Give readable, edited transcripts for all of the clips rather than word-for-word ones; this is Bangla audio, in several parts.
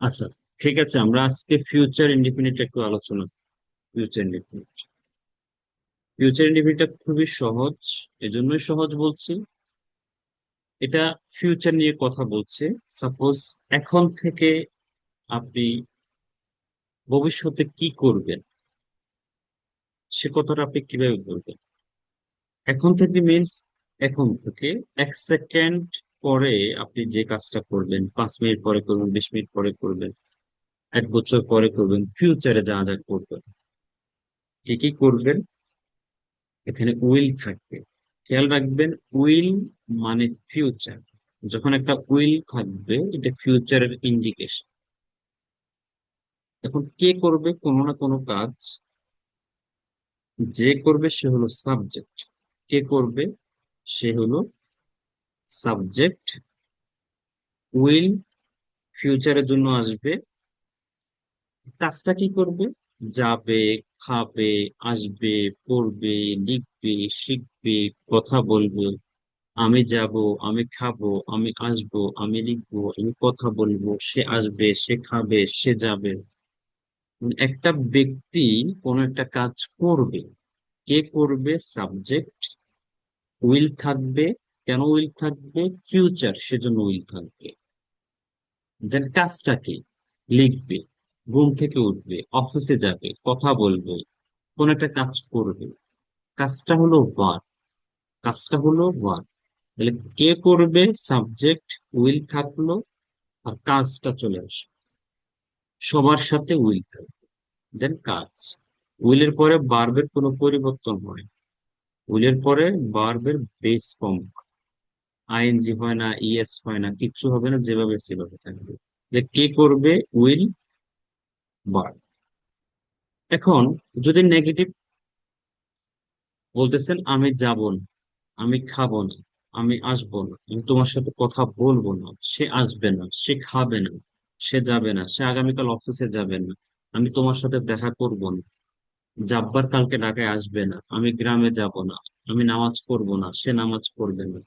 আচ্ছা, ঠিক আছে, আমরা আজকে ফিউচার ইনডিফিনিট একটু আলোচনা। ফিউচার ইনডিফিনিট ফিউচার ইনডিফিনিটটা খুবই সহজ। এজন্যই সহজ বলছি, এটা ফিউচার নিয়ে কথা বলছে। সাপোজ এখন থেকে আপনি ভবিষ্যতে কি করবেন, সে কথাটা আপনি কিভাবে বলবেন। এখন থেকে মিনস এখন থেকে 1 সেকেন্ড পরে আপনি যে কাজটা করবেন, 5 মিনিট পরে করবেন, 20 মিনিট পরে করবেন, 1 বছর পরে করবেন, ফিউচারে যা যা করবেন, কি কি করবেন। এখানে উইল থাকবে, খেয়াল রাখবেন। উইল মানে ফিউচার। যখন একটা উইল থাকবে, এটা ফিউচারের ইন্ডিকেশন। এখন কে করবে কোনো না কোনো কাজ, যে করবে সে হলো সাবজেক্ট। কে করবে, সে হলো সাবজেক্ট। উইল ফিউচারের জন্য আসবে। কাজটা কি করবে, যাবে, খাবে, আসবে, পড়বে, লিখবে, শিখবে, কথা বলবে। আমি যাব, আমি খাবো, আমি আসবো, আমি লিখবো, আমি কথা বলবো, সে আসবে, সে খাবে, সে যাবে। একটা ব্যক্তি কোন একটা কাজ করবে, কে করবে, সাবজেক্ট। উইল থাকবে। কেন উইল থাকবে, ফিউচার, সেজন্য উইল থাকবে। দেন কাজটা কি, লিখবে, ঘুম থেকে উঠবে, অফিসে যাবে, কথা বলবে, কোন একটা কাজ করবে। কাজটা হলো ওয়ার্ক। কাজটা হলো ওয়ার্ক। তাহলে কে করবে, সাবজেক্ট, উইল থাকলো, আর কাজটা চলে আসবে। সবার সাথে উইল থাকবে, দেন কাজ। উইলের পরে ভার্বের কোনো পরিবর্তন হয়। উইলের পরে ভার্বের বেস ফর্ম, আইএনজি হয় না, ইএস হয় না, কিচ্ছু হবে না, যেভাবে সেভাবে থাকবে। যে কে করবে, উইল, ভার্ব। এখন যদি নেগেটিভ বলতেছেন, আমি যাব না, আমি খাবো না, আমি আসবো না, আমি তোমার সাথে কথা বলবো না, সে আসবে না, সে খাবে না, সে যাবে না, সে আগামীকাল অফিসে যাবে না, আমি তোমার সাথে দেখা করবো না, জাব্বার কালকে ঢাকায় আসবে না, আমি গ্রামে যাব না, আমি নামাজ পড়বো না, সে নামাজ পড়বে না,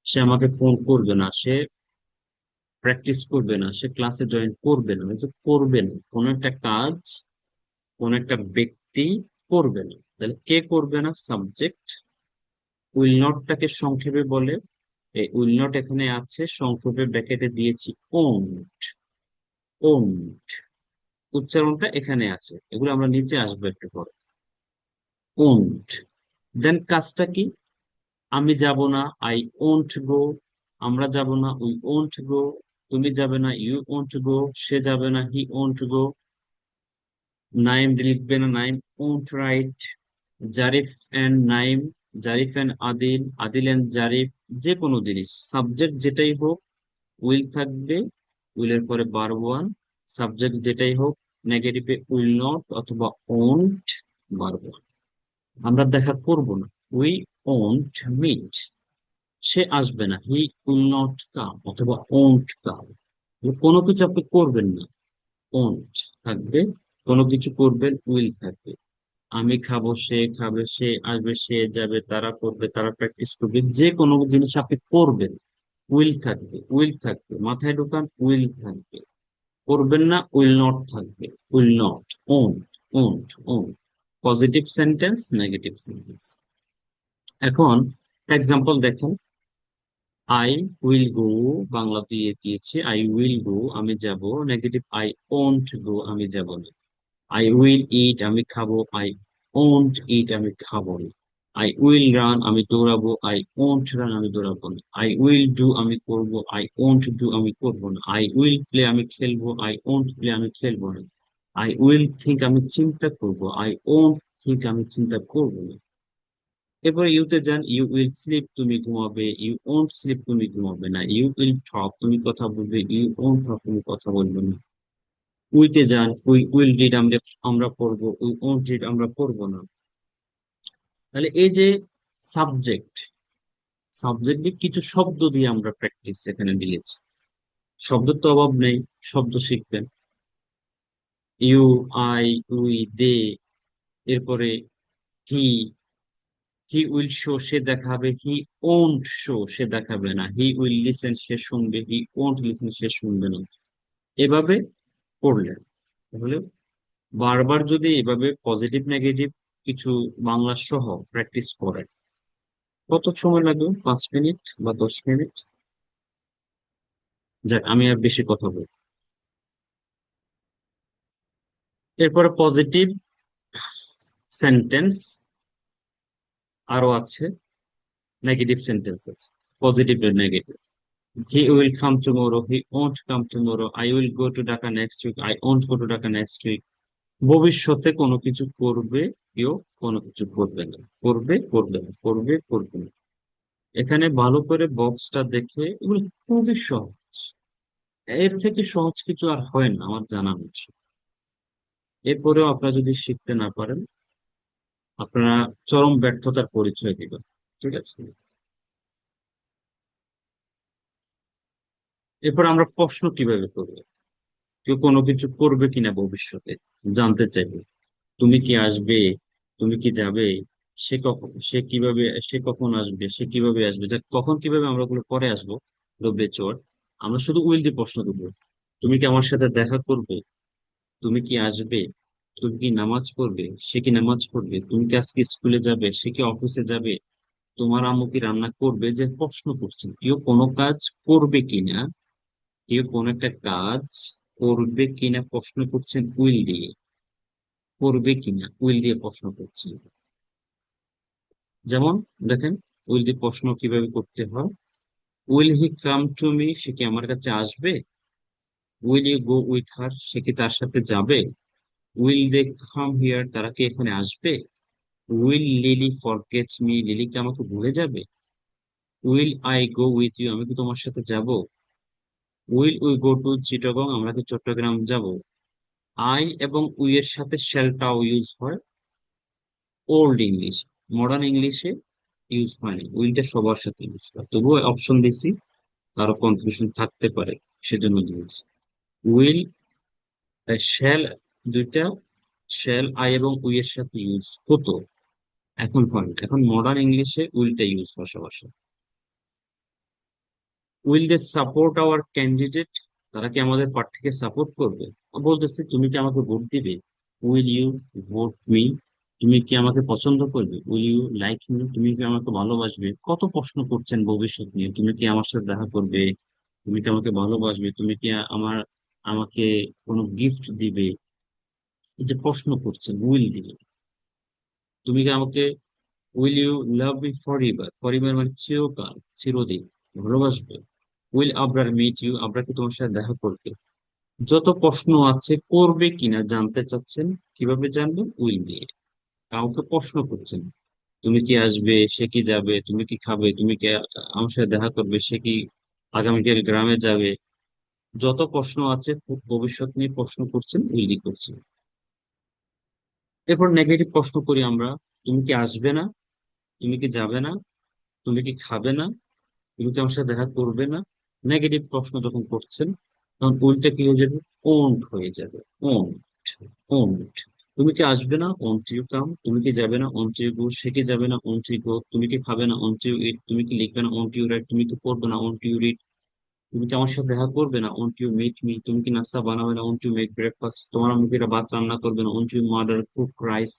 সে আমাকে ফোন করবে না, সে প্র্যাকটিস করবে না, সে ক্লাসে জয়েন করবে না। এই যে করবে না, কোন একটা কাজ, কোন একটা ব্যক্তি করবে না। তাহলে কে করবে না, সাবজেক্ট। উইল নটটাকে সংক্ষেপে বলে, এই উইল নট এখানে আছে, সংক্ষেপে ব্র্যাকেটে দিয়েছি ওন্ট। ওন্ট উচ্চারণটা এখানে আছে, এগুলো আমরা নিচে আসবো একটু পরে। ওন্ট। দেন কাজটা কি, আমি যাব না, আই ওন্ট গো। আমরা যাব না, উই ওন্ট গো। তুমি যাবে না, ইউ ওন্ট গো। সে যাবে না, হি ওন্ট গো। নাইম লিখবে না, Naim won't write. Zarif and Naim, Zarif and Adil, Adil and Zarif. যে কোনো জিনিস, সাবজেক্ট যেটাই হোক, উইল থাকবে। উইলের পরে বার ওয়ান। সাবজেক্ট যেটাই হোক, নেগেটিভে উইল নট অথবা ওন্ট, বার ওয়ান। আমরা দেখা করব না, উই ওন্ট মিট। সে আসবে না, হি উইল নট কাম অথবা ওন্ট কাম। কোনো কিছু আপনি করবেন না, ওন্ট থাকবে। কোনো কিছু করবেন, উইল থাকবে। আমি খাবো, সে খাবে, সে আসবে, সে যাবে, তারা করবে, তারা প্র্যাকটিস করবে। যে কোনো জিনিস আপনি করবেন, উইল থাকবে, উইল থাকবে, মাথায় ঢোকান, উইল থাকবে। করবেন না, উইল নট থাকবে, will not. Won't, won't, won't. Positive sentence, negative sentence. এখন এক্সাম্পল দেখেন। আই উইল গো, বাংলা দিয়ে দিয়েছে আই উইল গো, আমি যাব। নেগেটিভ, আই ওন্ট গো, আমি যাব না। আই উইল ইট, আমি খাবো। আই ওন্ট ইট, আমি খাবো না। আই উইল রান, আমি দৌড়াবো। আই ওন্ট রান, আমি দৌড়াবো না। আই উইল ডু, আমি করবো। আই ওন্ট ডু, আমি করবো না। আই উইল প্লে, আমি খেলবো। আই ওন্ট প্লে, আমি খেলবো না। আই উইল থিঙ্ক, আমি চিন্তা করবো। আই ওন্ট থিঙ্ক, আমি চিন্তা করবো না। এরপরে ইউতে যান। ইউ উইল স্লিপ, তুমি ঘুমাবে। ইউ ওন্ট স্লিপ, তুমি ঘুমাবে না। ইউ উইল টক, তুমি কথা বলবে। ইউ ওন্ট টক, তুমি কথা বলবে না। উইতে যান। উই উইল রিড, আমরা আমরা পড়বো। উই ওন্ট রিড, আমরা পড়বো না। তাহলে এই যে সাবজেক্ট, সাবজেক্টে কিছু শব্দ দিয়ে আমরা প্র্যাকটিস এখানে দিয়েছি। শব্দের তো অভাব নেই, শব্দ শিখবেন। ইউ, আই, উই, দে। এরপরে হি, হি উইল শো, সে দেখাবে। হি ওন্ট শো, সে দেখাবে না। হি উইল লিসেন, সে শুনবে। হি ওন্ট লিসেন, সে শুনবে না। এভাবে পড়লেন। তাহলে বারবার যদি এভাবে পজিটিভ নেগেটিভ কিছু বাংলা সহ প্র্যাকটিস করেন, কত সময় লাগবে? 5 মিনিট বা 10 মিনিট। যাক, আমি আর বেশি কথা বলি। এরপরে পজিটিভ সেন্টেন্স আরো আছে, নেগেটিভ সেন্টেন্স আছে। পজিটিভ আর negative: he will come tomorrow, he won't come tomorrow, I will go to Dhaka next week, I won't go to Dhaka next week. ভবিষ্যতে কোনো কিছু করবে কেউ, কোনো কিছু করবে না, করবে করবে না, করবে করবে না। এখানে ভালো করে বক্সটা দেখে, এগুলো খুবই সহজ। এর থেকে সহজ কিছু আর হয় না আমার জানা আছে। এরপরেও আপনারা যদি শিখতে না পারেন, আপনারা চরম ব্যর্থতার পরিচয় দিবেন। ঠিক আছে? এরপর আমরা প্রশ্ন কিভাবে করবো? কেউ কোনো কিছু করবে কিনা ভবিষ্যতে জানতে চাইবে। তুমি কি আসবে? তুমি কি যাবে? সে কখন, সে কিভাবে, সে কখন আসবে, সে কিভাবে আসবে, যা কখন কিভাবে আমরা ওগুলো পরে আসবো, বেচোর। আমরা শুধু উইল দিয়ে প্রশ্ন করবো: তুমি কি আমার সাথে দেখা করবে? তুমি কি আসবে? তুমি কি নামাজ পড়বে? সে কি নামাজ পড়বে? তুমি কি আজকে স্কুলে যাবে? সে কি অফিসে যাবে? তোমার আম্মু কি রান্না করবে? যে প্রশ্ন করছেন, কেউ কোনো কাজ করবে কিনা, কেউ কোনো একটা কাজ করবে কিনা প্রশ্ন করছেন উইল দিয়ে। করবে কিনা উইল দিয়ে প্রশ্ন করছেন। যেমন দেখেন, উইল দিয়ে প্রশ্ন কিভাবে করতে হয়: will he come to me, সে কি আমার কাছে আসবে? Will you go with her, সে কি তার সাথে যাবে? উইল দে কাম হিয়ার, তারা কি এখানে আসবে? Will Lily forget me, Lily কি আমাকে ভুলে যাবে? Will I go with you, আমি কি তোমার সাথে যাব? Will we go to Chittagong, আমরা কি চট্টগ্রাম যাব? আই এবং উই এর সাথে শ্যালটাও ইউজ হয় ওল্ড ইংলিশ, মডার্ন ইংলিশে ইউজ হয় না। উইলটা সবার সাথে ইউজ হয়, তবুও অপশন দিছি, কারো কনফিউশন থাকতে পারে সেজন্য দিয়েছি। উইল, শ্যাল, দুইটা শ্যাল আই এবং উই এর সাথে ইউজ হতো, এখন হয় না। এখন মডার্ন ইংলিশে উইলটা ইউজ হয় সবার সাথে। Will they support our candidate, তারা কি আমাদের প্রার্থীকে সাপোর্ট করবে? বলতেছে, তুমি কি আমাকে ভোট দিবে? উইল ইউ ভোট মি, তুমি কি আমাকে পছন্দ করবে? উইল ইউ লাইক মি, তুমি কি আমাকে ভালোবাসবে? কত প্রশ্ন করছেন ভবিষ্যৎ নিয়ে: তুমি কি আমার সাথে দেখা করবে? তুমি কি আমাকে ভালোবাসবে? তুমি কি আমাকে কোনো গিফট দিবে? এই যে প্রশ্ন করছেন উইল দিয়ে। তুমি কি আমাকে, will you love me for ever, for ever মানে চিরকাল, চিরদিন ভালোবাসবে? Will Abrar meet you, Abrar কি তোমার সাথে দেখা করবে? যত প্রশ্ন আছে করবে কিনা জানতে চাচ্ছেন, কিভাবে জানবেন? উইল দিয়ে। কাউকে প্রশ্ন করছেন, তুমি কি আসবে, সে কি যাবে, তুমি কি খাবে, তুমি কি আমার সাথে দেখা করবে, সে কি আগামীকাল গ্রামে যাবে। যত প্রশ্ন আছে ভবিষ্যৎ নিয়ে প্রশ্ন করছেন, উইল দিয়ে করছেন। এরপর নেগেটিভ প্রশ্ন করি আমরা: তুমি কি আসবে না? তুমি কি যাবে না? তুমি কি খাবে না? তুমি কি আমার সাথে দেখা করবে না? নেগেটিভ প্রশ্ন যখন করছেন, তখন উল্টে কি হয়ে যাবে? ওন্ট হয়ে যাবে। Won't, won't. তুমি কি আসবে না? Won't you come. তুমি কি যাবে না? ওন্ট ইউ গো। সে কি যাবে না? Won't you go. তুমি কি খাবে না? Won't you eat. তুমি কি লিখবে না? Won't you write. তুমি কি পড়বে না? Won't you read. তুমি কি আমার সাথে দেখা করবে না? Won't you meet me. তুমি কি নাস্তা বানাবে না? Won't you make breakfast. তোমার মুখের ভাত রান্না করবে না? Won't you mother cook rice.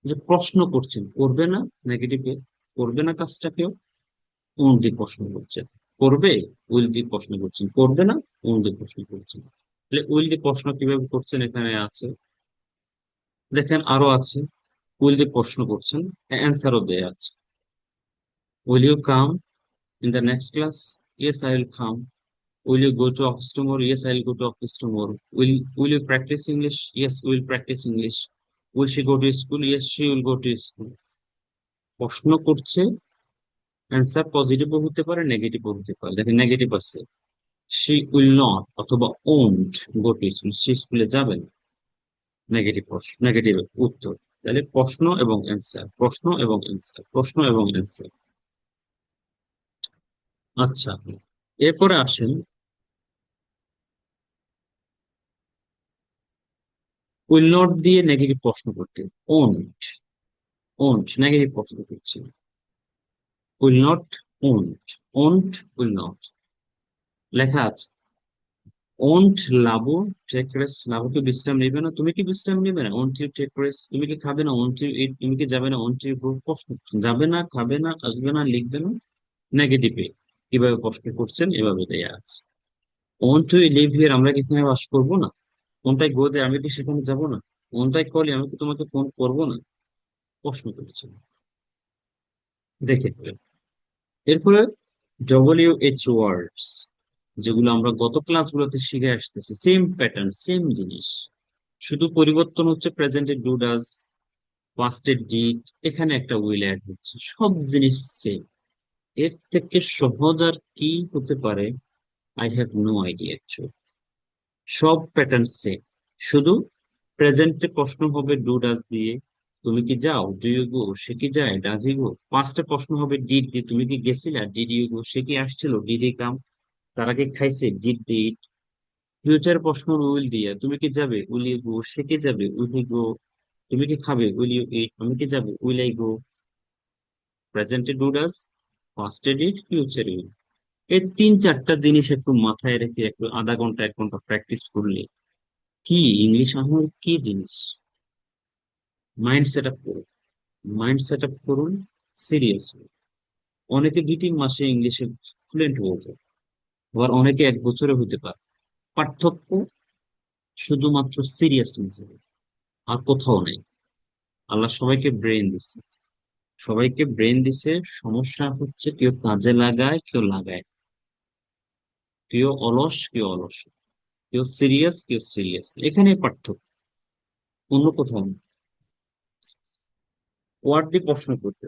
যে প্রশ্ন করছেন, করবে না, নেগেটিভে করবে না কাজটা কেউ, কোন দিয়ে প্রশ্ন করছেন। করবে, উইল দিয়ে প্রশ্ন করছেন। করবে না, কোন দিয়ে প্রশ্ন করছেন। তাহলে উইল দিয়ে প্রশ্ন কিভাবে করছেন এখানে আছে, দেখেন আরো আছে। উইল দিয়ে প্রশ্ন করছেন, অ্যান্সারও দেয়া আছে। Will you come in the next class? Yes I will come. Will you go to office tomorrow? Yes I will go to office tomorrow. Will you practise English? Yes will practise English. Will she go to school? Yes she will go to school. প্রশ্ন করছে, অ্যান্সার পজিটিভও হতে পারে, নেগেটিভও হতে পারে। দেখেন নেগেটিভ আছে: শি উইল নট অথবা ওন্ট গো টু স্কুল, সে স্কুলে যাবে না। নেগেটিভ প্রশ্ন, নেগেটিভ উত্তর। তাহলে প্রশ্ন এবং অ্যান্সার, প্রশ্ন এবং অ্যান্সার, প্রশ্ন এবং অ্যান্সার। আচ্ছা, এরপরে আসেন উইল নট দিয়ে নেগেটিভ প্রশ্ন করতে। ওন্ট, ওন্ট নেগেটিভ প্রশ্ন করছে। Will not, won't, won't, will not লেখা আছে। Won't Labu take rest, Labu কি বিশ্রাম নেবে না? তুমি কি বিশ্রাম নেবে না? ওন্ট ইউ টেক রেস্ট, তুমি কি খাবে না? ওন্ট ইউ ইট, তুমি কি যাবে না? Won't you go. প্রশ্ন করছেন, যাবে না, খাবে না, আসবে না, লিখবে না, নেগেটিভে কিভাবে প্রশ্ন করছেন এভাবে দেয়া আছে। ওন্ট ইউ লিভ হিয়ার, আমরা কি এখানে বাস করবো না? কোনটাই গো দে, আমি কি সেখানে যাব না? কোনটাই কলি, আমি কি তোমাকে ফোন করবো না? প্রশ্ন করছেন, দেখে ফেলেন। এরপরে WH ওয়ার্ডস, যেগুলো আমরা গত ক্লাসগুলোতে শিখে আসতেছি, সেম প্যাটার্ন, সেম জিনিস, শুধু পরিবর্তন হচ্ছে প্রেজেন্টে ডু ডাজ, পাস্টের ডিড, এখানে একটা উইল অ্যাড হচ্ছে, সব জিনিস সেম। এর থেকে সহজ আর কি হতে পারে? I have no idea actually. সব প্যাটার্ন সেম, শুধু প্রেজেন্টে প্রশ্ন হবে ডু ডাজ দিয়ে, তুমি কি যাও, ডু ইউ গো, সে কি যায়, ডাজ ই গো। পাঁচটা প্রশ্ন হবে ডিড দিয়ে, তুমি কি গেছিলা, ডিড ইউ গো, সে কি আসছিল, ডিড ই কাম, তারা কি খাইছে, ডিড দে ইট। ফিউচার প্রশ্ন উইল দিয়ে, তুমি কি যাবে, উইল ইউ গো, সে কি যাবে, উইল ই গো, তুমি কি খাবে, উইল ইউ ইট, আমি কি যাবো, উইল আই গো। প্রেজেন্টে ডু ডাজ, পাস্টে ডিড, ফিউচারে উইল। এই তিন চারটা জিনিস একটু মাথায় রেখে একটু আধা ঘন্টা 1 ঘন্টা প্র্যাকটিস করলে কি ইংলিশ আমার কি জিনিস। মাইন্ড সেট আপ করুন, মাইন্ড সেট আপ করুন সিরিয়াসলি। অনেকে 2-3 মাসে ইংলিশে ফ্লুয়েন্ট হয়ে যায়, আবার অনেকে 1 বছরে হতে পারে। পার্থক্য শুধুমাত্র সিরিয়াসনেস, আর কোথাও নেই। আল্লাহ সবাইকে ব্রেন দিচ্ছে, সবাইকে ব্রেন দিছে, সমস্যা হচ্ছে কেউ কাজে লাগায়, কেউ লাগায়, কেউ অলস, কেউ অলস, কেউ সিরিয়াস, কেউ সিরিয়াস, এখানে পার্থক্য, অন্য কোথাও নেই। ওয়ার্ড দিয়ে প্রশ্ন করতে,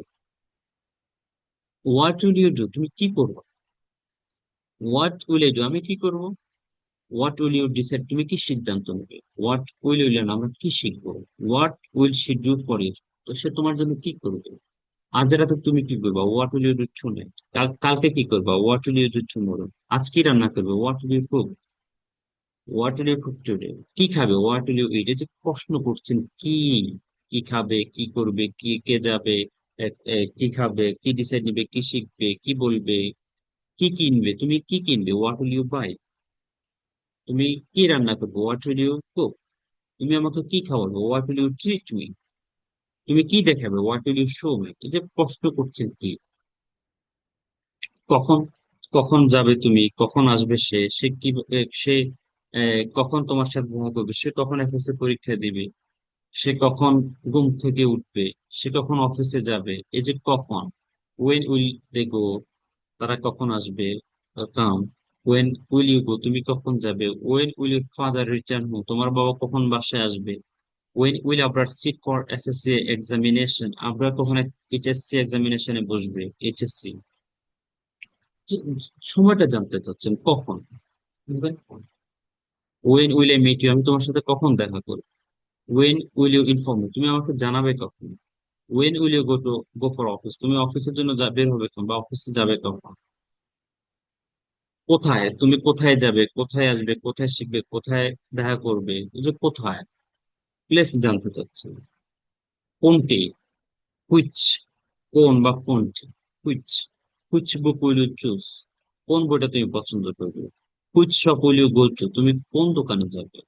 হোয়াট উইল ইউ ডু, তুমি কি করবো? হোয়াট উইল আই ডু, আমি কি করবো? হোয়াট উইল ইউ ডিসাইড, তুমি কি সিদ্ধান্ত নেবে? হোয়াট উইল ইউ লার্ন, আমরা কি শিখবো? What will she do for you, তো সে তোমার জন্য কি করবে? আজ রাতে তুমি কি করবা? What will you do tonight, কালকে কি করবা? What will you do tomorrow, আজ কি রান্না করবে? What will you cook, what will you cook today, কি খাবে? What will you eat. এই যে প্রশ্ন করছেন, কি কি খাবে, কি করবে, কি কে যাবে, কি খাবে, কি ডিসাইড নেবে, কি শিখবে, কি বলবে, কি কিনবে, তুমি কি কিনবে? হোয়াট উইল ইউ বাই, তুমি কি রান্না করবে? হোয়াট উইল ইউ কুক, তুমি আমাকে কি খাওয়াবে? What will you treat me, তুমি কি দেখাবে? What will you show me. এই যে প্রশ্ন করছেন, কি, কখন, কখন যাবে তুমি, কখন আসবে সে, সে কি, সে কখন তোমার সাথে দেখা করবে, সে কখন এসএসসি পরীক্ষা দিবে, সে কখন ঘুম থেকে উঠবে, সে কখন অফিসে যাবে, এই যে কখন, ওয়েন উইল দে গো, তারা কখন আসবে, come. When will you go, তুমি কখন যাবে? When will your father return home, তোমার বাবা কখন বাসায় আসবে? When will Abrar sit for SSC examination, Abrar কখন এইচএসসি এক্সামিনেশনে বসবে, এইচএসসি। সময়টা জানতে চাচ্ছেন কখন। When will I meet you, আমি তোমার সাথে কখন দেখা করবো? When will you inform me, তুমি আমাকে জানাবে কখন? When will you go for office, তুমি অফিসের জন্য বের হবে কখন বা অফিসে যাবে কখন? কোথায়, তুমি কোথায় যাবে, কোথায় আসবে, কোথায় শিখবে, কোথায় দেখা করবে, এই যে কোথায়, প্লেস জানতে চাচ্ছি। কোনটি, হুইচ, কোন বা কোনটি, which, which book will you choose, কোন বইটা তুমি পছন্দ করবে? Which shop will you go to, তুমি কোন দোকানে যাবে?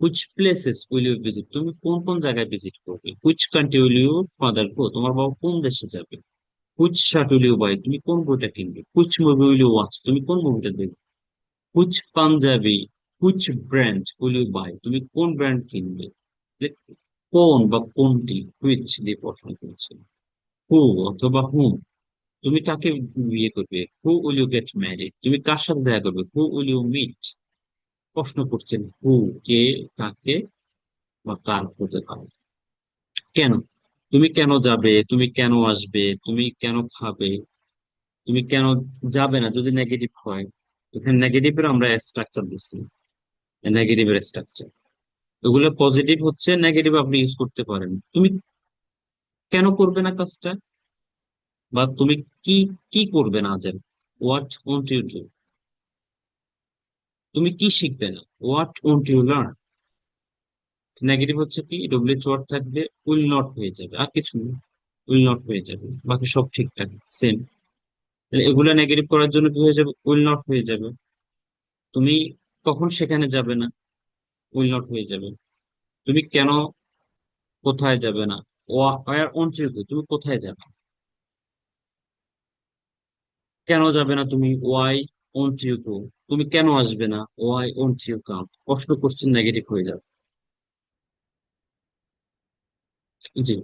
Which places will you visit, তুমি কোন কোন জায়গায় ভিজিট করবে? Which country will you father go, তোমার বাবা কোন দেশে যাবে? Which shirt will you buy, তুমি কোন বইটা কিনবে? Which movie will you watch, তুমি কোন মুভিটা দেখবে? Which Punjabi, which brand will you buy, তুমি কোন ব্র্যান্ড কিনবে? যে কোন বা কোনটি, হুইচ দিয়ে প্রশ্ন করছে। হু অথবা হুম, তুমি কাকে বিয়ে করবে? Who will you get married, তুমি কার সাথে দেখা করবে? Who will you meet. প্রশ্ন করছেন হু, কে, কাকে বা কার হতে পারে। কেন, তুমি কেন যাবে, তুমি কেন আসবে, তুমি কেন খাবে, তুমি কেন যাবে না যদি নেগেটিভ হয়। এখানে নেগেটিভের আমরা স্ট্রাকচার দিচ্ছি, নেগেটিভের স্ট্রাকচার। এগুলো পজিটিভ হচ্ছে, নেগেটিভ আপনি ইউজ করতে পারেন। তুমি কেন করবে না কাজটা, বা তুমি কি কি করবে না জান, হোয়াট ওন্ট ইউ ডু, তুমি কি শিখবে না, what won't you learn. Negative হচ্ছে কি, ডব্লিউ ওয়ার্ড থাকবে, উইল নট হয়ে যাবে, আর কিছু নেই, উইল নট হয়ে যাবে, বাকি সব ঠিকঠাক সেম। এগুলা নেগেটিভ করার জন্য কি হয়ে যাবে, উইল নট হয়ে যাবে। তুমি তখন সেখানে যাবে না, উইল নট হয়ে যাবে। তুমি কেন কোথায় যাবে না, ওয়ার ওন্ট ইউ গো, তুমি কোথায় যাবে, কেন যাবে না তুমি, ওয়াই ওন্ট ইউ গো, তুমি কেন আসবে না, ওয়াই ওন্ট ইউ কাম। প্রশ্ন কোশ্চেন নেগেটিভ হয়ে যাবে। জি।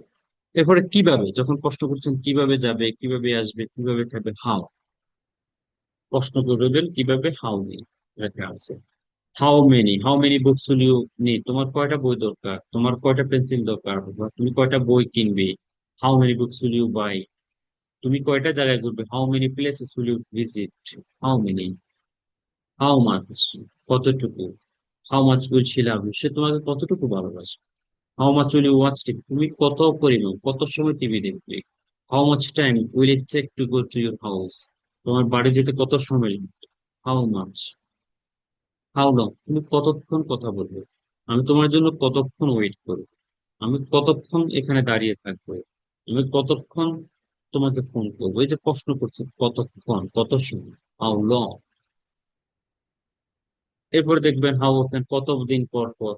এরপরে কিভাবে, যখন প্রশ্ন করছেন কিভাবে যাবে, কিভাবে আসবে, কিভাবে খাবে, হাউ। প্রশ্ন করবেন কিভাবে, হাউ নেই লেখা আছে। How many books will you need, তোমার কয়টা বই দরকার, তোমার কয়টা পেন্সিল দরকার, বা তুমি কয়টা বই কিনবে। How many books will you buy, তুমি কয়টা জায়গায় ঘুরবে, how many places will you visit. How many, how much, কতটুকু। How much will she love you, সে তোমাকে কতটুকু ভালোবাসে। How much will you watch TV, তুমি কত পরিমাণ, কত সময় টিভি দেখবে। How much time will it take to go to your house, তোমার বাড়ি যেতে কত সময় লাগবে। হাউ মাচ, হাউ লং, তুমি কতক্ষণ কথা বলবে, আমি তোমার জন্য কতক্ষণ ওয়েট করবো, আমি কতক্ষণ এখানে দাঁড়িয়ে থাকবো, আমি কতক্ষণ তোমাকে ফোন করবো। এই যে প্রশ্ন করছে কতক্ষণ, কত সময়, হাউ লং। এরপর দেখবেন হাউ অফেন, কতদিন পর পর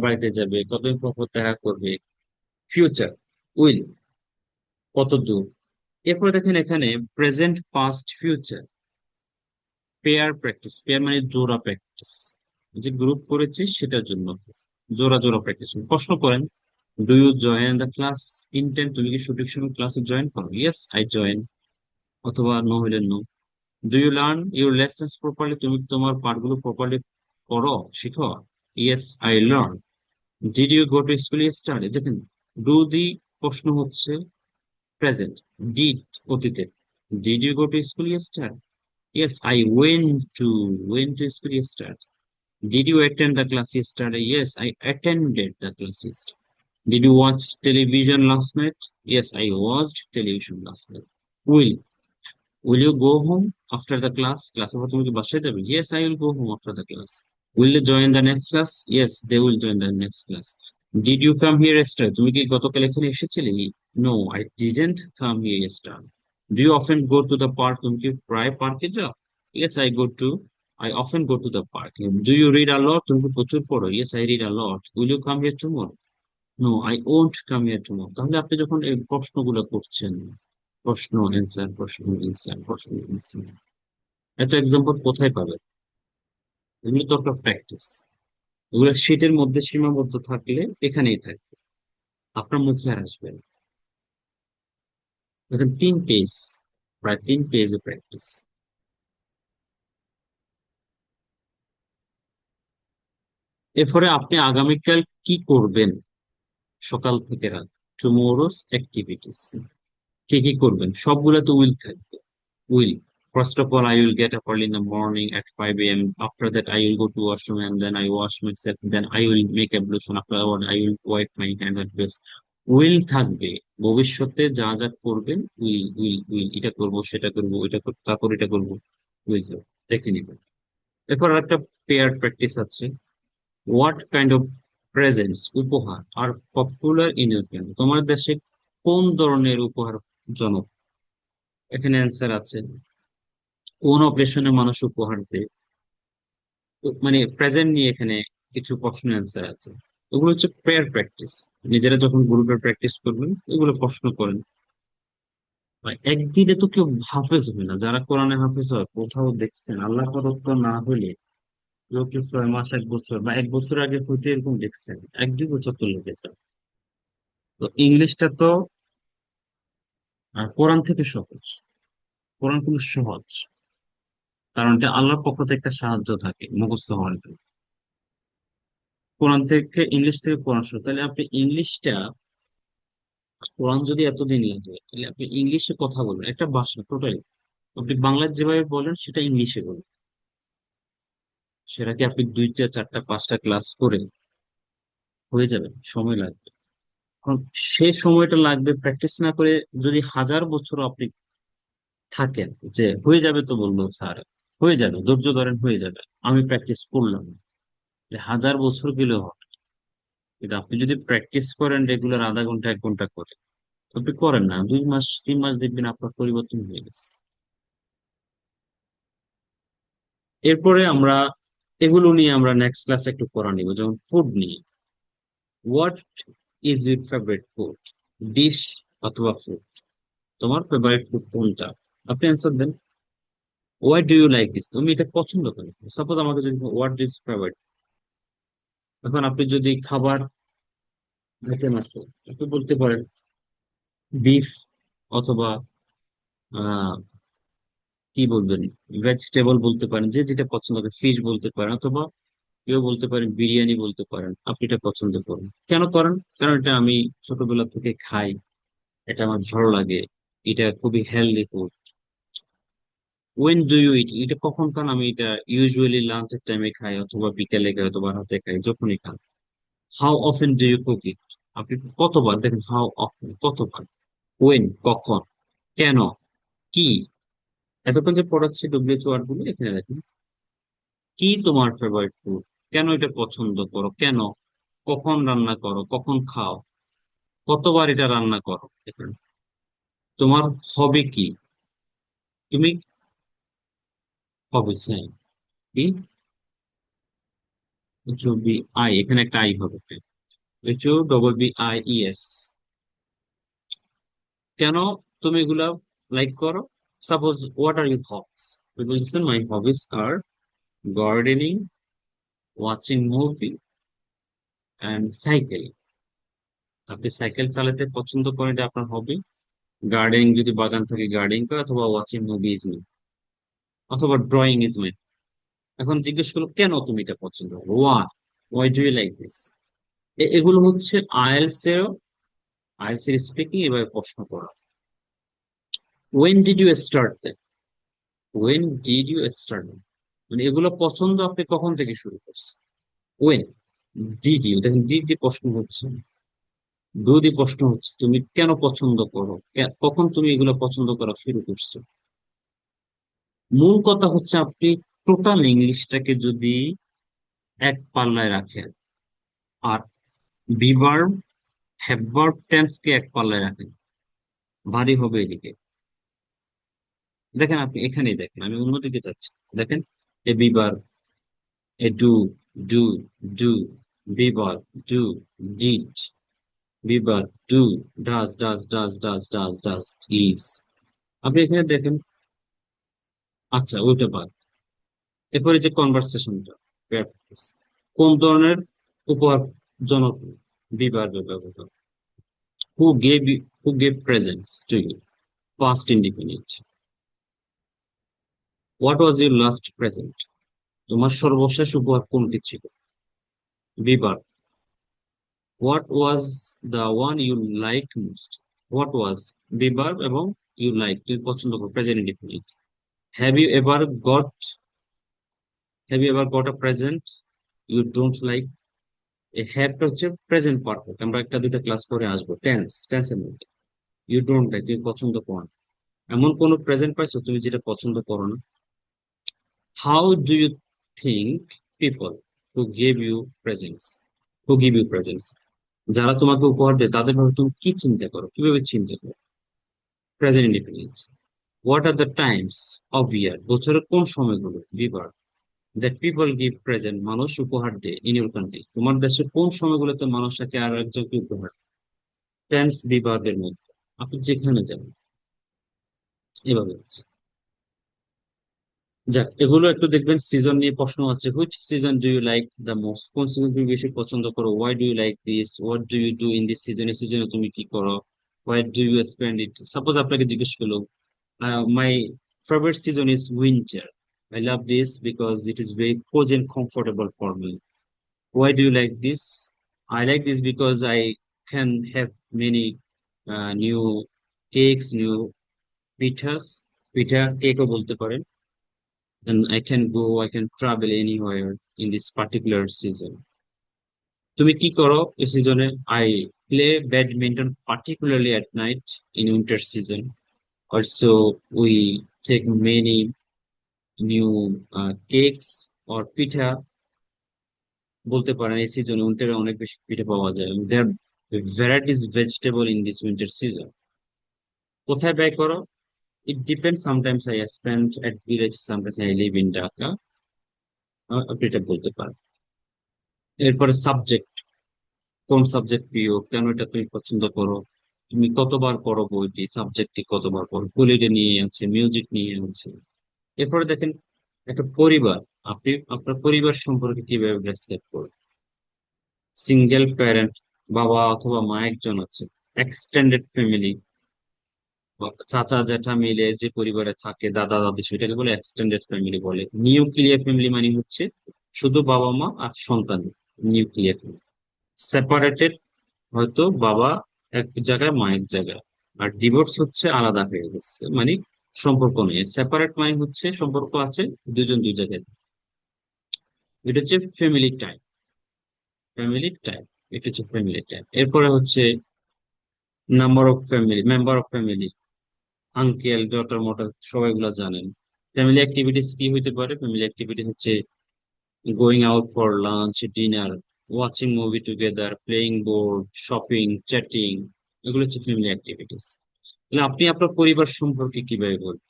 বাড়িতে যাবে, কতদিন পর পর দেখা করবে। ফিউচার, উইল, কত দূর। এরপর দেখেন এখানে present, past, future, pair practice, pair মানে জোড়া প্র্যাকটিস, যে গ্রুপ করেছি সেটার জন্য জোড়া জোড়া প্র্যাকটিস। প্রশ্ন করেন, do you join the class in 10, তুমি কি সঠিক সময় ক্লাসে জয়েন করো, ইয়েস আই জয়েন, অথবা নো হইলে no. Do you learn your lessons properly, তুমি তোমার পাঠগুলো প্রপারলি পড়ো, শিখো, yes I learn. Did you go to school yesterday, দেখেন ডু দি প্রশ্ন হচ্ছে প্রেজেন্ট, ডিড অতীতে, did you go to school yesterday, yes I went to school yesterday. Did you attend the class yesterday? Yes, I attended the class yesterday. Did you watch television last night? Yes, I watched television last night. Will. Will you go home after the class? Class over তুমি কি বাসায় যাবে? Yes, I will go home after the class. Will they join the next class? Yes, they will join the next class. Did you come here yesterday? তুমি কি গতকাল এখানে এসেছিলে? No, I didn't come here yesterday. Do you often go to the park? তুমি কি প্রায় পার্কে যাও? Yes, I often go to the park. Do you read a lot? তুমি কি প্রচুর পড়ো? Yes, I read a lot. Will you come here tomorrow? No, I won't come here tomorrow. তাহলে আপনি যখন এই প্রশ্নগুলো করছেন, প্রশ্ন অ্যান্সার, প্রশ্ন অ্যান্সার, প্রশ্ন অ্যান্সার, এত এক্সাম্পল কোথায় পাবেন? এগুলো তো একটা প্র্যাকটিস। এগুলো শীটের মধ্যে সীমাবদ্ধ থাকলে এখানেই থাকবে, আপনার মুখে আর আসবে না। দেখেন 3 পেজ, প্রায় 3 পেজে প্র্যাকটিস। এরপরে আপনি আগামীকাল কি করবেন, সকাল থেকে রাত, টুমোরোস অ্যাক্টিভিটিস, কি কি করবেন, সবগুলো তো উইল থাকবে। Will. First of all, I will get up early in the morning at 5 a.m. After that, I will go to washroom and then I wash myself. Then I will make ablution. After that, I will wipe my hand and face. Will থাকবে, ভবিষ্যতে যা যা করবেন, উইল, এটা করবো, সেটা করবো, এটা করবো, তারপর এটা করবো, উইল, দেখে নিবেন। এরপর একটা পেয়ার প্র্যাকটিস আছে। হোয়াট কাইন্ড অফ প্রেজেন্টস, উপহার are popular in your family, তোমার দেশে কোন ধরনের উপহার জনক। এখানে অ্যান্সার আছে, কোন অকেশনে মানুষ উপহার দেয়, তো মানে প্রেজেন্ট নিয়ে এখানে কিছু প্রশ্ন অ্যান্সার আছে। ওগুলো হচ্ছে প্রেয়ার প্র্যাকটিস, নিজেরা যখন গ্রুপের প্র্যাকটিস করবেন এগুলো প্রশ্ন করেন। বা একদিনে তো কেউ হাফেজ হয় না, যারা কোরআনে হাফেজ হয় কোথাও দেখছেন আল্লাহ প্রদত্ত না হলে কেউ কেউ 6 মাস, 1 বছর বা 1 বছর আগে হইতে এরকম দেখছেন, 1-2 বছর তো লেগে যায়। তো ইংলিশটা তো কোরআন থেকে সহজ, কোরআন খুব সহজ, কারণ এটা আল্লাহর পক্ষ থেকে একটা সাহায্য থাকে মুখস্থ হওয়ার জন্য। কোরআন থেকে, ইংলিশ থেকে কোরআন শুরু, তাহলে আপনি ইংলিশটা, কোরআন যদি এতদিন লাগে তাহলে আপনি ইংলিশে কথা বলবেন, একটা ভাষা টোটালি, আপনি বাংলা যেভাবে বলেন সেটা ইংলিশে বলবেন। সেটাকে আপনি 2টা, 4টা, 5টা ক্লাস করে হয়ে যাবে, সময় লাগবে। কারণ সে সময়টা লাগবে প্র্যাকটিস না করে, যদি 1000 বছর আপনি থাকেন, যে হয়ে যাবে তো বললো স্যার, হয়ে যাবে, ধৈর্য ধরেন, হয়ে যাবে, আমি প্র্যাকটিস করলাম, 1000 বছর গেলেও হবে। কিন্তু আপনি যদি প্র্যাকটিস করেন রেগুলার, আধা ঘন্টা 1 ঘন্টা করে, আপনি করেন না, 2 মাস 3 মাস দেখবেন আপনার পরিবর্তন হয়ে গেছে। এরপরে আমরা এগুলো নিয়ে আমরা নেক্সট ক্লাসে একটু পড়া নিব, যেমন ফুড নিয়ে। What is your favourite food? Dish অথবা ফুড, তোমার ফেভারিট ফুড কোনটা? আপনি অ্যান্সার দেন। Why do you like this, তুমি এটা পছন্দ করো। সাপোজ আমাকে যদি হোয়াট ইজ ফেভারিট, এখন আপনি যদি খাবার আইটেম আছে, আপনি বলতে পারেন বিফ, অথবা আহ কি বলবেন, ভেজিটেবল বলতে পারেন, যে যেটা পছন্দ করে, ফিশ বলতে পারেন, অথবা কেউ বলতে পারেন বিরিয়ানি বলতে পারেন। আপনি এটা পছন্দ করেন, কেন করেন? কারণ এটা আমি ছোটবেলা থেকে খাই, এটা আমার ভালো লাগে, এটা খুবই healthy food. When do you eat, এটা কখন খান? আমি এটা ইউজুয়ালি লাঞ্চের টাইমে খাই, অথবা বিকেলে খাই, অথবা রাতে খাই, যখনই খান। How often do you cook it, আপনি কতবার দেখেন, হাউ অফেন কতবার, ওয়েন কখন, কেন, কি। এতক্ষণ যে পড়াচ্ছি ডব্লিউএইচ ওয়ার্ড গুলো, এখানে দেখেন কি তোমার ফেভারিট ফুড, কেন এটা পছন্দ করো, কেন, কখন রান্না করো, কখন খাও, কতবার এটা রান্না করো, এখানে তোমার হবি কি, তুমি হবিস, হ্যাঁ, কি, বি আই, এখানে একটা আই হবে, HOBBIES। কেন তুমি এগুলা লাইক করো? Suppose what are your hobbies, বলছেন my hobbies are gardening, watching movie and cycle. আপনি সাইকেল চালাতে পছন্দ করেন, এটা আপনার হবি। গার্ডেনিং, যদি বাগান থাকে গার্ডেনিং করা, অথবা ওয়াচিং মুভি ইজ মি, অথবা ড্রয়িং ইজ মাই। এখন জিজ্ঞেস করলো কেন তুমি এটা পছন্দ করো, why do you like this. এগুলো হচ্ছে আইএলটিএস এর স্পিকিং এভাবে প্রশ্ন করা। When did you start, when did you start, মানে এগুলো পছন্দ আপনি কখন থেকে শুরু করছেন। ওয়েন ডিড ইউ, দেখেন ডিড দিয়ে প্রশ্ন হচ্ছে, ডু দিয়ে প্রশ্ন হচ্ছে, তুমি কেন পছন্দ করো, কখন তুমি এগুলো পছন্দ করা শুরু করছো। মূল কথা হচ্ছে আপনি টোটাল ইংলিশটাকে যদি এক পাল্লায় রাখেন, আর বিভার্ব, হ্যাডভার্ব টেন্স কে এক পাল্লায় রাখেন, ভারী হবে এদিকে। দেখেন আপনি এখানেই দেখেন, আমি অন্যদিকে যাচ্ছি। দেখেন a be verb, a do do, be verb do, did, be verb do, does is. আপনি এখানে দেখেন, আচ্ছা ওইটা বাদ। এরপরে যে কনভারসেশনটা, কোন ধরনের উপহার জনক, বিভার্ব ব্যবহার। Who gave presents to you, past indefinite. What was your last present? তোমার সর্বশেষ উপহার কোনটি ছিল? বিভার। What was the one you liked most? What was বিভার, এবং you like তুমি পছন্দ করো, present indefinite. Have you ever got, have you ever got a present you don't like? এই হ্যাভটা হচ্ছে প্রেজেন্ট পারফেক্ট, আমরা একটা দুইটা ক্লাস করে আসবো, টেন্সের মধ্যে। ইউ ডোন্ট লাইক, তুমি পছন্দ করো না। এমন কোন প্রেজেন্ট পাইছো তুমি যেটা পছন্দ করো না? How do you think people who gave you presents, who give you presents, যারা তোমাকে উপহার দেয় তাদের ভাবে তুমি কি চিন্তা করো, কিভাবে চিন্তা করো? Present independence. What are the times of year, বছরের কোন সময়গুলো, বিভার, দ্যাট পিপল গিভ প্রেজেন্ট, মানুষ উপহার দেয়, ইন ইউর কান্ট্রি, তোমার দেশে কোন সময়গুলোতে মানুষকে আর একজনকে উপহার, টেন্স বিভাগের মধ্যে, আপনি যেখানে যাবেন এভাবে আছে। যাক, এগুলো একটু দেখবেন। সিজন নিয়ে প্রশ্ন আছে, which season do you like the most, কোন সিজন তুমি বেশি পছন্দ করো, why do you like this, what do you do in this season, এই সিজনে তুমি কি করো, why do you spend it. Suppose আপনাকে জিজ্ঞেস করলো, my favourite season is winter, I love this because it is very cozy and comfortable for me. Why do you like this? I like this because I can have many new cakes, new pitas, পিঠা কেকও বলতে পারেন, and I can travel anywhere in this particular season. তুমি কি করো এই সিজনে? I play badminton particularly at night in winter season. Also, we take many new cakes or পিঠা বলতে পারেন, এই সিজনে উইন্টারে অনেক বেশি পিঠা পাওয়া যায়। There are varieties vegetable in this winter season. কোথায় ব্যয় করো? It depends. Sometimes I spend at village, sometimes I live in Dhaka. আপনি এটা বলতে পারেন। এরপরে সাবজেক্ট, কোন সাবজেক্ট প্রিয়, কেন এটা তুমি পছন্দ করো, তুমি কতবার পড়ো বইটি, সাবজেক্টটি কতবার পড়ো, পলিটি নিয়ে আছে, মিউজিক নিয়ে আছে। এরপরে দেখেন একটা পরিবার, আপনি আপনার পরিবার সম্পর্কে কিভাবে ডেসক্রাইব করবেন। সিঙ্গেল প্যারেন্ট, বাবা অথবা মা একজন আছে। এক্সটেন্ডেড ফ্যামিলি, চাচা জ্যাঠা মিলে যে পরিবারে থাকে, দাদা দাদি, সেটাকে বলে এক্সটেন্ডেড ফ্যামিলি বলে। নিউক্লিয়ার ফ্যামিলি মানে হচ্ছে শুধু বাবা মা আর সন্তান, নিউক্লিয়ার ফ্যামিলি। সেপারেটেড, হয়তো বাবা এক জায়গায় মা এক জায়গায়। আর ডিভোর্স হচ্ছে আলাদা হয়ে গেছে, মানে সম্পর্ক নেই। সেপারেট মানে হচ্ছে সম্পর্ক আছে, দুজন দুই জায়গায়। এটা হচ্ছে ফ্যামিলি টাইপ, ফ্যামিলি টাইপ, এটা হচ্ছে ফ্যামিলি টাইপ। এরপরে হচ্ছে number of family, member of family, uncle daughter মটার সবাই গুলা জানেন। ফ্যামিলি অ্যাক্টিভিটিস কি হইতে পারে? ফ্যামিলি অ্যাক্টিভিটি হচ্ছে going out for lunch, dinner, watching movie together, playing board, shopping, chatting, এগুলো হচ্ছে ফ্যামিলি অ্যাক্টিভিটিস। তাহলে আপনি আপনার পরিবার সম্পর্কে কিভাবে বলবেন?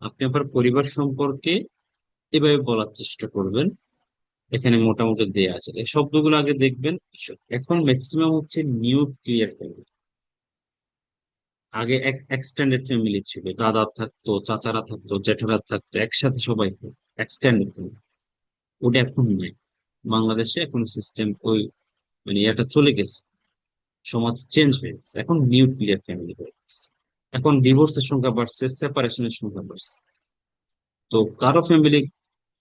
আপনি আপনার পরিবার সম্পর্কে এভাবে বলার চেষ্টা করবেন। এখানে মোটামুটি দেয়া আছে, এই শব্দগুলো আগে দেখবেন। এখন ম্যাক্সিমাম হচ্ছে নিউক্লিয়ার ফ্যামিলি। আগে এক্সটেন্ডেড ফ্যামিলি ছিল, দাদা থাকতো, চাচারা থাকতো, জেঠারা থাকতো, একসাথে সবাই এক্সটেন্ডেড ফ্যামিলি। ওটা এখন নেই বাংলাদেশে, এখন সিস্টেম ওই মানে এটা চলে গেছে, সমাজ চেঞ্জ হয়ে গেছে, এখন নিউক্লিয়ার ফ্যামিলি হয়ে গেছে। এখন ডিভোর্সের সংখ্যা বাড়ছে, সেপারেশনের সংখ্যা বাড়ছে। তো কারো ফ্যামিলি,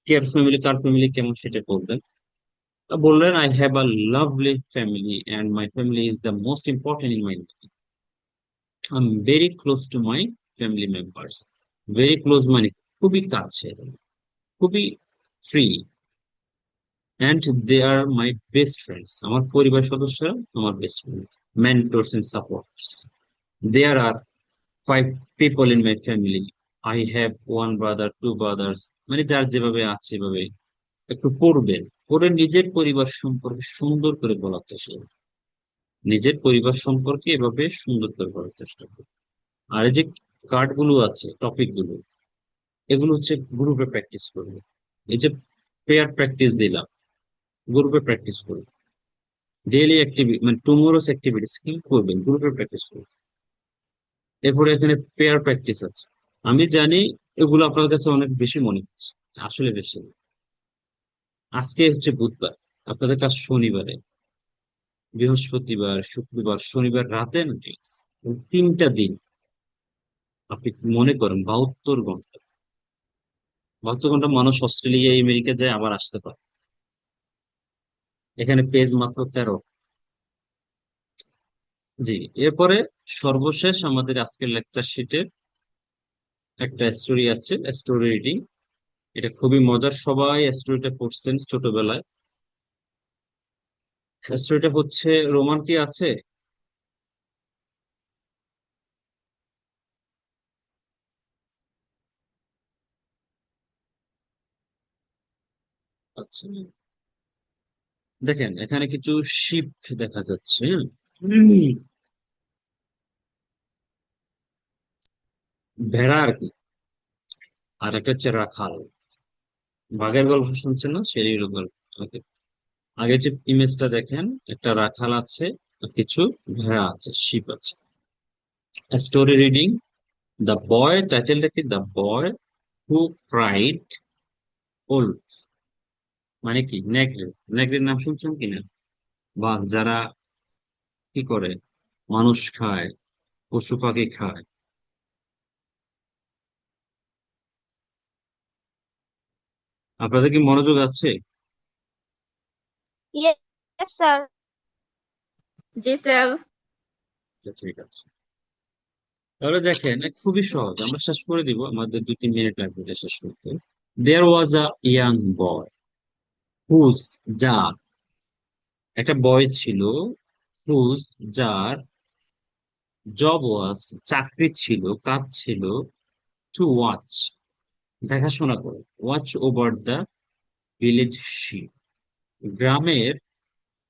কেয়ার ফ্যামিলি, কার ফ্যামিলি কেমন সেটা বলবেন। তা বললেন, I have a lovely family and my family is the most important in my life. I am very close to my family members. Very close মানে খুবই কাছে, খুবই free, and they are my best friends. আমার পরিবার সদস্যরা আমার best friend, mentors and supports. There are 5 people in my family. I have one brother, two brothers. মানে যার যেভাবে আছে এভাবে একটু পড়বেন, পড়ে নিজের পরিবার সম্পর্কে সুন্দর করে বলার চেষ্টা করুন। নিজের পরিবার সম্পর্কে এভাবে সুন্দর করে বলার চেষ্টা করুন। আর এই যে কার্ড গুলো আছে, টপিক গুলো, এগুলো হচ্ছে গ্রুপে প্র্যাকটিস করবে। এই যে পেয়ার প্র্যাকটিস দিলাম, গ্রুপে প্র্যাকটিস করুন। ডেইলি অ্যাক্টিভিটি মানে টুমোরোস অ্যাক্টিভিটিস কি করবেন, গ্রুপে প্র্যাকটিস করুন। এরপরে এখানে পেয়ার প্র্যাকটিস আছে। আমি জানি এগুলো আপনার কাছে অনেক বেশি মনে হচ্ছে, আসলে বেশি না। আজকে হচ্ছে বুধবার, আপনাদের কাজ শনিবারে, বৃহস্পতিবার, শুক্রবার, শনিবার রাতে না, এই 3টা দিন আপনি মনে করেন 72 ঘন্টা। 72 ঘন্টা মানুষ অস্ট্রেলিয়া আমেরিকা যায় আবার আসতে পারে। এখানে পেজ মাত্র 13। জি। এরপরে সর্বশেষ আমাদের আজকের লেকচার শিটে একটা স্টোরি আছে, স্টোরি রিডিং। এটা খুবই মজার, সবাই স্টোরিটা পড়ছেন ছোটবেলায়। স্টোরিটা হচ্ছে, রোমান কি আছে? আচ্ছা, দেখেন এখানে কিছু শিপ দেখা যাচ্ছে, হ্যাঁ? ভেড়া আর কি, আর একটা হচ্ছে রাখাল। বাঘের গল্প শুনছেন না, সেই গল্প। Okay. আগে যে ইমেজটা দেখেন, একটা রাখাল আছে আর কিছু ভেড়া আছে, শিপ আছে। স্টোরি রিডিং, দ্য বয়, টাইটেলটা কি, the boy who cried old. মানে কি, নেকড়ে। নেকড়ের নাম শুনছেন কিনা? বাঘ যারা কি করে, মানুষ খায়, পশু পাখি খায়। আপনাদের কি মনোযোগ আছে? Yes, yes, sir. জি স্যার। আচ্ছা, ঠিক আছে। তাহলে দেখেন খুবই সহজ, আমরা শেষ করে দিব, আমাদের 2-3 মিনিট লাগবে এটা শেষ করতে। দেয়ার ওয়াজ আ ইয়াং বয় হুজ, যার, একটা বয় ছিল, হুজ, যার, জব ওয়াজ, চাকরি ছিল, কাজ ছিল, টু ওয়াচ, দেখাশোনা করে, watch over the village sheep, গ্রামের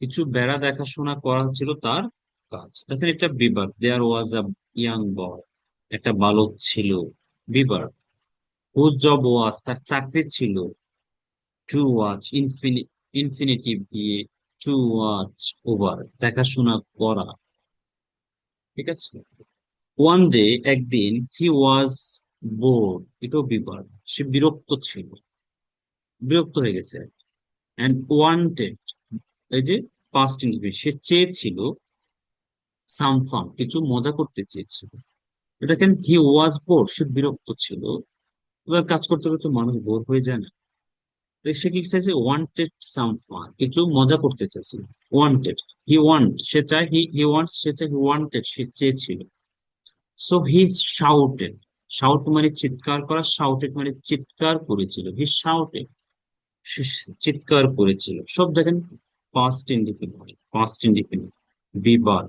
কিছু বেড়া দেখাশোনা করা ছিল তার কাজ। দেখেন একটা বিবার, দেয়ার ওয়াজ আ ইয়াং বয়, একটা বালক ছিল, বিবার, হুজ জব ওয়াজ, তার চাকরি ছিল, টু ওয়াচ ইনফিনিটিভ দিয়ে টু ওয়াচ ওভার, দেখাশোনা করা। ঠিক আছে। ওয়ান ডে, একদিন, হি ওয়াজ বোর্ড, এটাও বিবার, সে বিরক্ত ছিল, বিরক্ত হয়ে গেছে। অ্যান্ড ওয়ান্টেড, এই যে পাস্ট ইন্ডিফিনিট, সে চেয়েছিল সাম ফান, কিছু মজা করতে চেয়েছিল। এটা কেন, হি ওয়াজ বোর্ড, সে বিরক্ত ছিল। এবার কাজ করতে করতে মানুষ বোর হয়ে যায় না? তো সে কি চাইছে, ওয়ান্টেড সাম ফান, কিছু মজা করতে চাইছিল। ওয়ান্টেড, হি ওয়ান্ট, সে চায়, হি ওয়ান্টস, সে চায়, হি ওয়ান্টেড, সে চেয়েছিল। সো হি শাউটেড, শাউট মানে চিৎকার করা, শাউটেড মানে চিৎকার করেছিল, হি শাউটেড, সে চিৎকার করেছিল। সব দেখেন পাস্ট ইন্ডিপেন্ডেন্ট, পাস্ট ইন্ডিপেন্ডেন্ট, বিবার,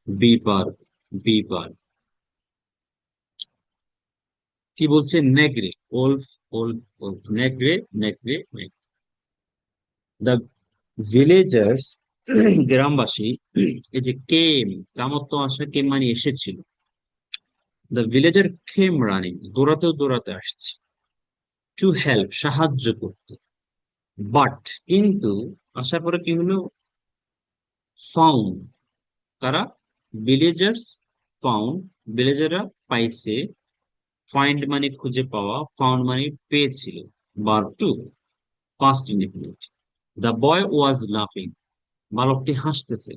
বিবার, বিবার। কি বলছে, নেগ্রে, ওল্ফ, ওল্ফ, ওল্ফ, নেগ্রে, নেগ্রে, দ্য ভিলেজার্স, গ্রামবাসী, এই যে কেম, কামত্ব আসা, কেম মানে এসেছিল। দ্য ভিলেজার কেম রানিং, দৌড়াতেও দৌড়াতে আসছে। টু হেল্প, সাহায্য করতে। বাট, কিন্তু, আসার পরে কি হলো, ফাউন্ড, কারা, ভিলেজার্স ফাউন্ড, ভিলেজাররা পাইছে, ফাইন্ড মানে খুঁজে পাওয়া, ফাউন্ড মানে পেয়েছিল। বার two, past indefinite. The boy was লাফিং, বালকটি হাসতেছে।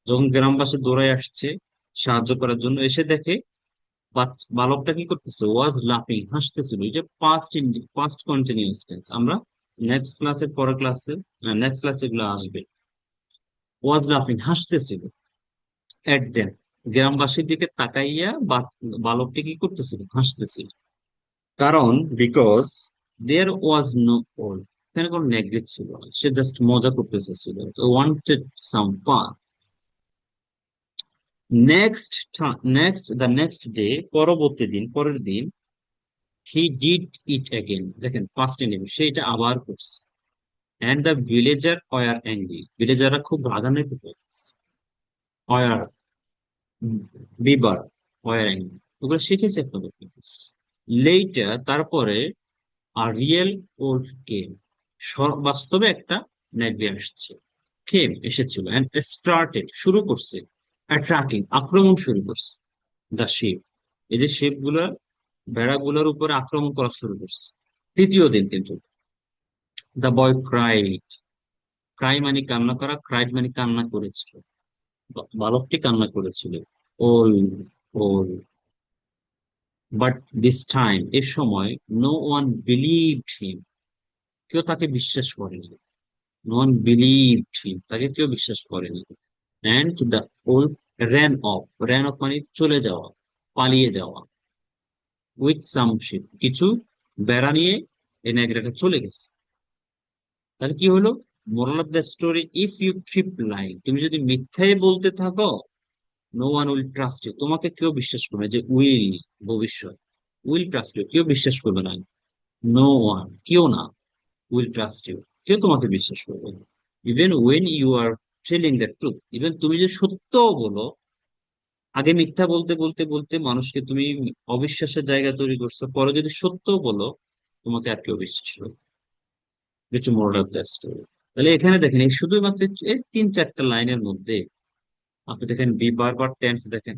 যখন গ্রামবাসী দৌড়ায় আসছে সাহায্য করার জন্য, এসে দেখে বালকটা কি করতেছে, ওয়াজ লাফিং, হাসতেছিল। এই যে পাস্ট কন্টিনিউয়াস টেন্স, আমরা নেক্সট ক্লাসের পরের ক্লাসে, নেক্সট ক্লাসে এগুলো আসবে। ওয়াজ লাফিং, হাসতেছিল। এট দেম, গ্রামবাসীর দিকে তাকাইয়া বালকটি কি করতেছিল, হাসতেছিল। কারণ, বিকজ দেয়ার ওয়াজ নো ওল, এখানে কোনো নেগেটিভ ছিল না, সে জাস্ট মজা করতেছিল, wanted some fun. Next, the next day, পরবর্তী দিন, পরের দিন, হি ডিড ইট অ্যাগেন, দেখেন ফার্স্ট ইন্ডিপেন্ডেন্ট, সে এটা আবার করছে। And the villager were angry, ভিলেজাররা খুব রাগান্বিত হয়েছে। ওয়ার, বিবার, ওয়ার অ্যাংরি, ওগুলো শিখেছে আপনাদের। লেটার, তারপরে, আর রিয়েল ওল্ড কেম, বাস্তবে একটা নেগড়ে আসছে, কেম এসেছিল, এন্ড স্টার্টেড, শুরু করছে, অ্যাট্রাকিং, আক্রমণ শুরু করছে, দ্য শিপ, এই যে শিপ গুলা, ভেড়াগুলোর উপরে আক্রমণ করা শুরু করছে। তৃতীয় দিন কিন্তু, দ্য বয় ক্রাইড, ক্রাই মানে কান্না করা, ক্রাইড মানে কান্না করেছিল, বালকটি কান্না করেছিল। ওল, ওল, বাট দিস টাইম, এ সময়, নো ওয়ান বিলিভড হিম, কেউ তাকে বিশ্বাস করেনি। নন বিলিভড হিম, তাকে কেউ বিশ্বাস করেনি। And the old ran of, ran of মানে চলে যাওয়া, পালিয়ে যাওয়া। উইথ সাম শিপ, কিছু বেড়া নিয়ে এই ন্যাকড়াটা চলে গেছে। তাহলে কি হলো, moral of the story, if you keep lying, তুমি যদি মিথ্যাই বলতে থাকো, no one will trust you, তোমাকে কেউ বিশ্বাস করবে না। যে উইল, ভবিষ্যৎ, উইল ট্রাস্ট ইউ, কেউ বিশ্বাস করবে না। নো ওয়ান, কেউ না, উইল ট্রাস্ট ইউ, কেউ তোমাকে বিশ্বাস করবে না। Even when you are telling the truth, ইভেন তুমি যে সত্য বলো, আগে মিথ্যা বলতে বলতে বলতে মানুষকে তুমি অবিশ্বাসের জায়গা তৈরি করছো, পরে যদি সত্য বলো, তোমাকে আর কেউ বিশ্বাস করবে। কিছু মোরাল অফ দ্য স্টোরি। তাহলে এখানে দেখেন, এই শুধুমাত্র এই তিন চারটা লাইনের মধ্যে আপনি দেখেন বারবার টেন্স দেখেন,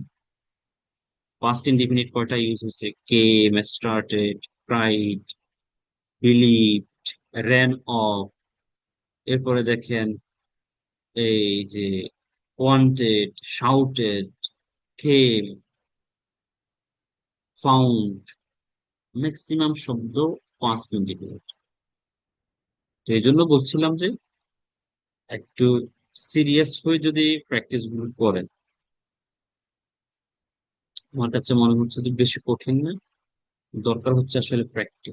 পাস্ট ইনডিফিনিট কয়টা ইউজ হচ্ছে, came, started, cried, believed, ran off. এরপরে দেখেন এই যে wanted, shouted, came, found, maximum শব্দ পাস্ট ইনডিফিনিট। তো এই জন্য বলছিলাম যে একটু সিরিয়াস হয়ে যদি প্র্যাকটিস গুলো করেন, আমার কাছে মনে হচ্ছে যে বেশি কঠিন না, দরকার হচ্ছে আসলে প্র্যাকটিস।